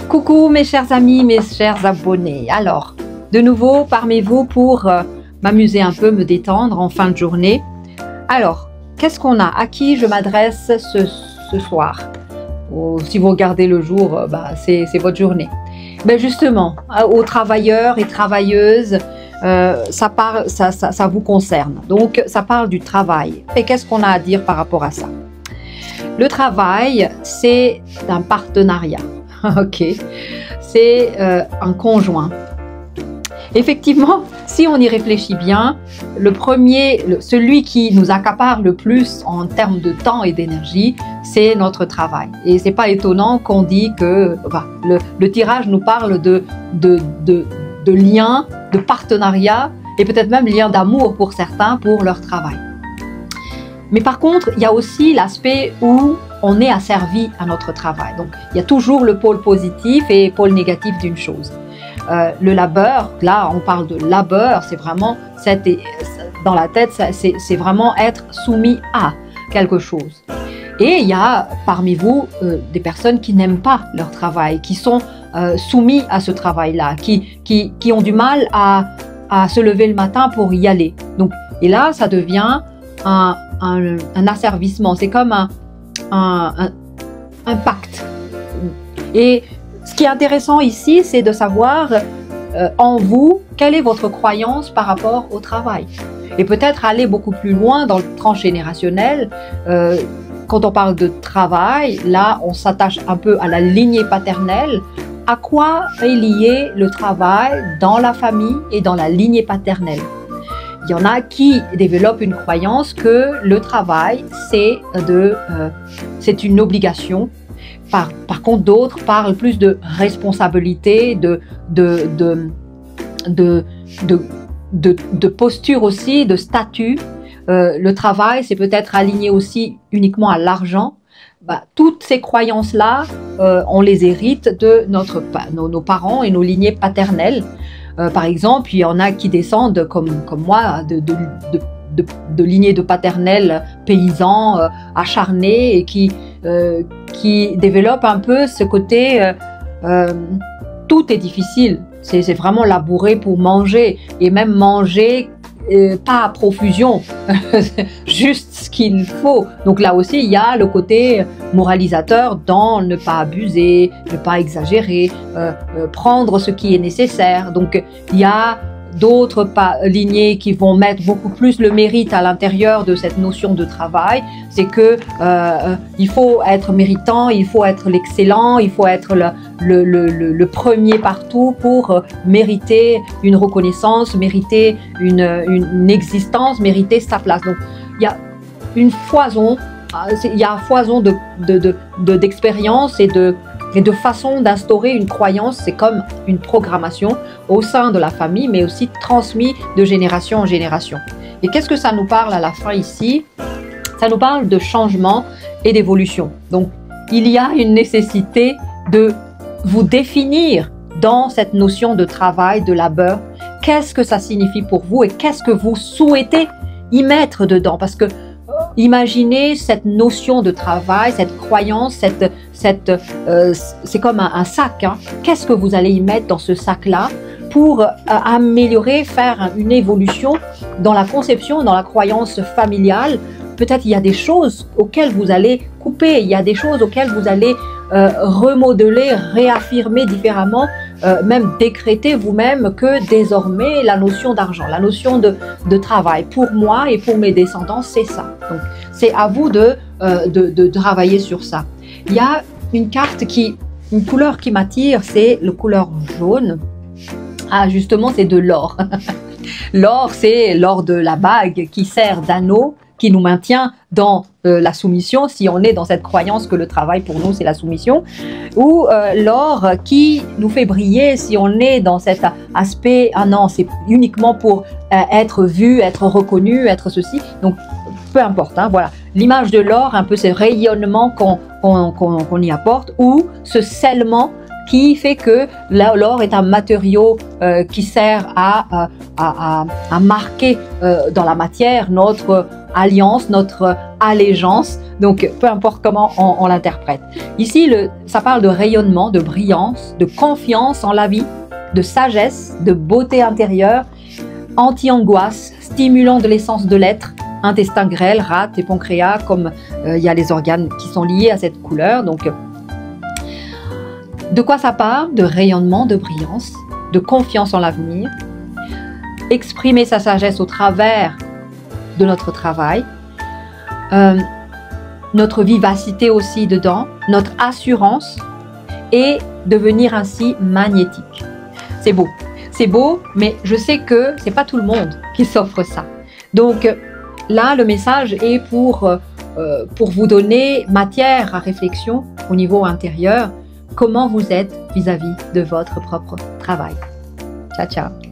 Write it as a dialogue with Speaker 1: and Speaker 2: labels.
Speaker 1: Coucou mes chers amis, mes chers abonnés. Alors, de nouveau parmi vous pour m'amuser un peu, me détendre en fin de journée. Alors, qu'est-ce qu'on a? À qui je m'adresse ce soir? Si vous regardez le jour, c'est votre journée. Ben justement, aux travailleurs et travailleuses, ça vous concerne. Donc, ça parle du travail. Et qu'est-ce qu'on a à dire par rapport à ça? Le travail, c'est un partenariat. Ok, c'est un conjoint. Effectivement, si on y réfléchit bien, celui qui nous accapare le plus en termes de temps et d'énergie, c'est notre travail. Et c'est pas étonnant qu'on dit que le tirage nous parle de liens, de partenariat et peut-être même liens d'amour pour certains pour leur travail. Mais par contre, il y a aussi l'aspect où on est asservi à notre travail. Donc, il y a toujours le pôle positif et le pôle négatif d'une chose. Le labeur, là, on parle de labeur, c'est vraiment, dans la tête, c'est vraiment être soumis à quelque chose. Et il y a parmi vous des personnes qui n'aiment pas leur travail, qui sont soumis à ce travail-là, qui ont du mal à se lever le matin pour y aller. Donc, et là, ça devient un asservissement, c'est comme un pacte. Et ce qui est intéressant ici, c'est de savoir en vous, quelle est votre croyance par rapport au travail. Et peut-être aller beaucoup plus loin dans le transgénérationnel. Quand on parle de travail, là, on s'attache un peu à la lignée paternelle. À quoi est lié le travail dans la famille et dans la lignée paternelle? Il y en a qui développent une croyance que le travail, c'est une obligation. Par contre, d'autres parlent plus de responsabilité, de posture aussi, de statut. Le travail, c'est peut-être aligné aussi uniquement à l'argent. Toutes ces croyances-là, on les hérite de nos parents et nos lignées paternelles. Par exemple, il y en a qui descendent, comme moi, de lignées de paternels paysans acharnés et qui développent un peu ce côté tout est difficile. C'est vraiment labourer pour manger et même manger pas à profusion, juste ce qu'il faut. Donc là aussi, il y a le côté moralisateur dans ne pas abuser, ne pas exagérer, prendre ce qui est nécessaire. Donc il y a d'autres lignées qui vont mettre beaucoup plus le mérite à l'intérieur de cette notion de travail. C'est que il faut être méritant, il faut être l'excellent, il faut être le premier partout pour mériter une reconnaissance, mériter une existence, mériter sa place. Donc il y a une foison, d'expériences et de façon d'instaurer une croyance. C'est comme une programmation au sein de la famille, mais aussi transmis de génération en génération. Et qu'est-ce que ça nous parle à la fin ici? Ça nous parle de changement et d'évolution. Donc, il y a une nécessité de vous définir dans cette notion de travail, de labeur. Qu'est-ce que ça signifie pour vous et qu'est-ce que vous souhaitez y mettre dedans? Parce que imaginez cette notion de travail, cette croyance, c'est comme un sac. Hein. Qu'est-ce que vous allez y mettre dans ce sac-là pour améliorer, faire une évolution dans la conception, dans la croyance familiale? Peut-être il y a des choses auxquelles vous allez couper, il y a des choses auxquelles vous allez remodeler, réaffirmer différemment, même décréter vous-même que désormais la notion d'argent, la notion de travail, pour moi et pour mes descendants, c'est ça. Donc c'est à vous de travailler sur ça. Il y a une couleur qui m'attire, c'est la couleur jaune. Ah justement, c'est de l'or. L'or, c'est l'or de la bague qui sert d'anneau, qui nous maintient dans la soumission, si on est dans cette croyance que le travail pour nous c'est la soumission, ou l'or qui nous fait briller si on est dans cet aspect, ah non, c'est uniquement pour être vu, être reconnu, être ceci. Donc peu importe, hein, voilà. L'image de l'or, un peu ce rayonnement qu'on y apporte, ou ce scellement qui fait que l'or est un matériau qui sert à marquer dans la matière notre alliance, notre allégeance, donc peu importe comment on l'interprète. Ici, ça parle de rayonnement, de brillance, de confiance en la vie, de sagesse, de beauté intérieure, anti-angoisse, stimulant de l'essence de l'être, intestin grêle, rate et pancréas, comme il y a les organes qui sont liés à cette couleur. Donc, de quoi ça parle? De rayonnement, de brillance, de confiance en l'avenir, exprimer sa sagesse au travers de notre travail, notre vivacité aussi dedans, notre assurance et devenir ainsi magnétique. C'est beau, mais je sais que c'est pas tout le monde qui s'offre ça. Donc là, le message est pour vous donner matière à réflexion au niveau intérieur, comment vous êtes vis-à-vis de votre propre travail. Ciao, ciao.